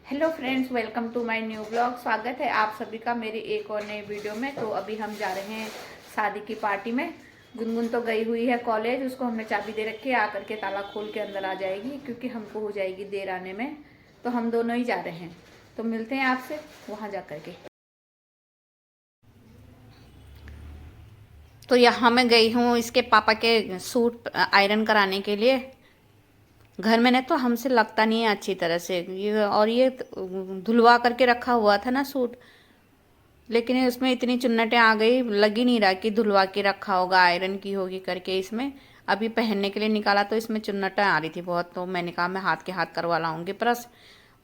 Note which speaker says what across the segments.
Speaker 1: Hello friends, welcome to my new blog. स्वागत है आप सभी का मेरी एक और नई वीडियो में। तो अभी हम जा रहे हैं शादी की पार्टी में। गुनगुन तो गई हुई है कॉलेज, उसको हमने चाबी दे रखी है, आकर के ताला खोल के अंदर आ जाएगी क्योंकि हमको हो जाएगी देर आने में। तो हम दोनों ही जा रहे हैं, तो मिलते हैं आपसे वहाँ जा कर के। तो यहाँ मैं गई हूँ इसके पापा के सूट आयरन कराने के लिए। घर में ने तो हमसे लगता नहीं है अच्छी तरह से ये, और ये धुलवा करके रखा हुआ था ना सूट, लेकिन उसमें इतनी चुन्नटें आ गई, लग ही नहीं रहा कि धुलवा के रखा होगा, आयरन की होगी करके। इसमें अभी पहनने के लिए निकाला तो इसमें चुन्नटें आ रही थी बहुत, तो मैंने कहा मैं हाथ के हाथ करवा लाऊंगी प्रेस।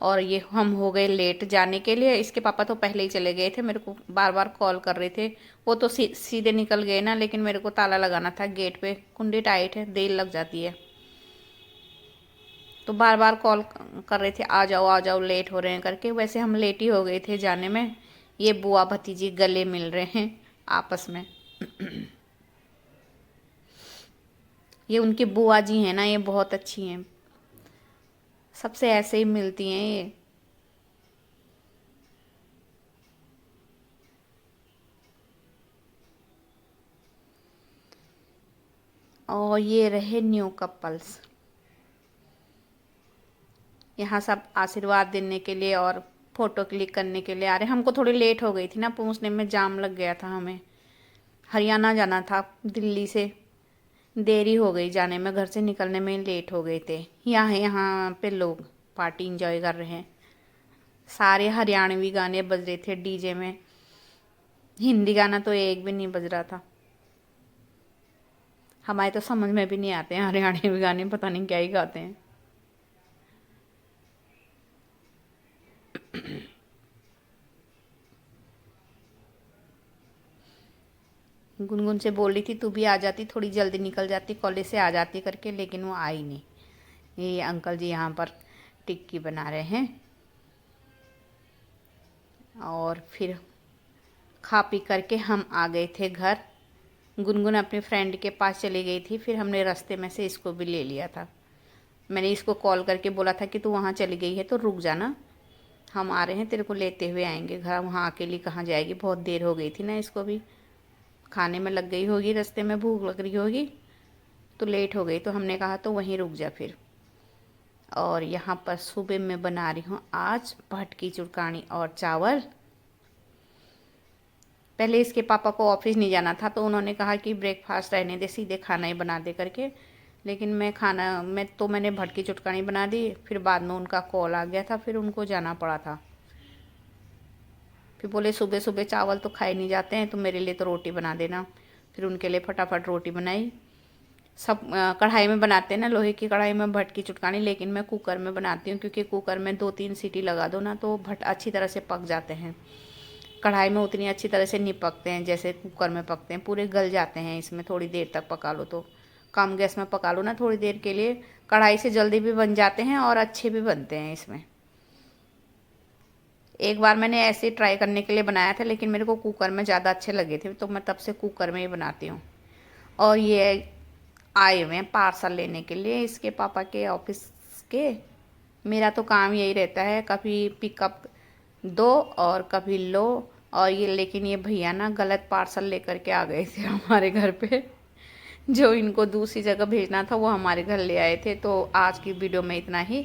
Speaker 1: और ये हम हो गए लेट जाने के लिए। इसके पापा तो पहले ही चले गए थे, मेरे को बार बार कॉल कर रहे थे। वो तो सीधे निकल गए ना, लेकिन मेरे को ताला लगाना था गेट पे, कुंडी टाइट है, देर लग जाती है। तो बार बार कॉल कर रहे थे आ जाओ लेट हो रहे हैं करके। वैसे हम लेट ही हो गए थे जाने में। ये बुआ भतीजी गले मिल रहे हैं आपस में। ये उनकी बुआ जी हैं ना, ये बहुत अच्छी हैं, सबसे ऐसे ही मिलती हैं ये। और ये रहे न्यू कपल्स, यहाँ सब आशीर्वाद देने के लिए और फोटो क्लिक करने के लिए आ रहे। हमको थोड़ी लेट हो गई थी ना, पहुँचने में जाम लग गया था, हमें हरियाणा जाना था दिल्ली से। देरी हो गई जाने में, घर से निकलने में लेट हो गए थे। यहाँ पे लोग पार्टी इंजॉय कर रहे हैं, सारे हरियाणवी गाने बज रहे थे डीजे में। हिंदी गाना तो एक भी नहीं बज रहा था। हमारे तो समझ में भी नहीं आते हैं हरियाणवी गाने, पता नहीं क्या ही गाते हैं। गुनगुन से बोल रही थी तू भी आ जाती, थोड़ी जल्दी निकल जाती, कॉलेज से आ जाती करके, लेकिन वो आई नहीं। ये अंकल जी यहाँ पर टिक्की बना रहे हैं। और फिर खा पी करके हम आ गए थे घर। गुनगुन अपने फ्रेंड के पास चली गई थी, फिर हमने रास्ते में से इसको भी ले लिया था। मैंने इसको कॉल करके बोला था कि तू वहाँ चली गई है तो रुक जाना, हम आ रहे हैं, तेरे को लेते हुए आएंगे घर। वहाँ अकेली कहाँ जाएगी, बहुत देर हो गई थी ना, इसको भी खाने में लग गई होगी, रास्ते में भूख लग रही होगी, तो लेट हो गई। तो हमने कहा तो वहीं रुक जा फिर। और यहाँ पर सुबह में बना रही हूँ आज भटकी चुरकानी और चावल। पहले इसके पापा को ऑफिस नहीं जाना था, तो उन्होंने कहा कि ब्रेकफास्ट रहने दे, सीधे खाना ही बना दे करके। लेकिन मैंने भटकी चुटकानी बना दी, फिर बाद में उनका कॉल आ गया था, फिर उनको जाना पड़ा था। फिर बोले सुबह सुबह चावल तो खाए नहीं जाते हैं, तो मेरे लिए तो रोटी बना देना। फिर उनके लिए फटाफट रोटी बनाई। सब कढ़ाई में बनाते हैं ना, लोहे की कढ़ाई में भटकी चुटकानी, लेकिन मैं कुकर में बनाती हूँ क्योंकि कुकर में 2-3 सीटी लगा दो ना तो भट अच्छी तरह से पक जाते हैं। कढ़ाई में उतनी अच्छी तरह से नहीं पकते हैं जैसे कुकर में पकते हैं, पूरे गल जाते हैं इसमें। थोड़ी देर तक पका लो, तो कम गैस में पका लो ना थोड़ी देर के लिए, कढ़ाई से जल्दी भी बन जाते हैं और अच्छे भी बनते हैं इसमें। एक बार मैंने ऐसे ट्राई करने के लिए बनाया था, लेकिन मेरे को कुकर में ज़्यादा अच्छे लगे थे, तो मैं तब से कुकर में ही बनाती हूँ। और ये आए हुए हैं पार्सल लेने के लिए इसके पापा के ऑफिस के। मेरा तो काम यही रहता है, कभी पिकअप दो और कभी लो। और ये लेकिन ये भैया ना गलत पार्सल लेकर के आ गए थे हमारे घर पे। जो इनको दूसरी जगह भेजना था वो हमारे घर ले आए थे। तो आज की वीडियो में इतना ही।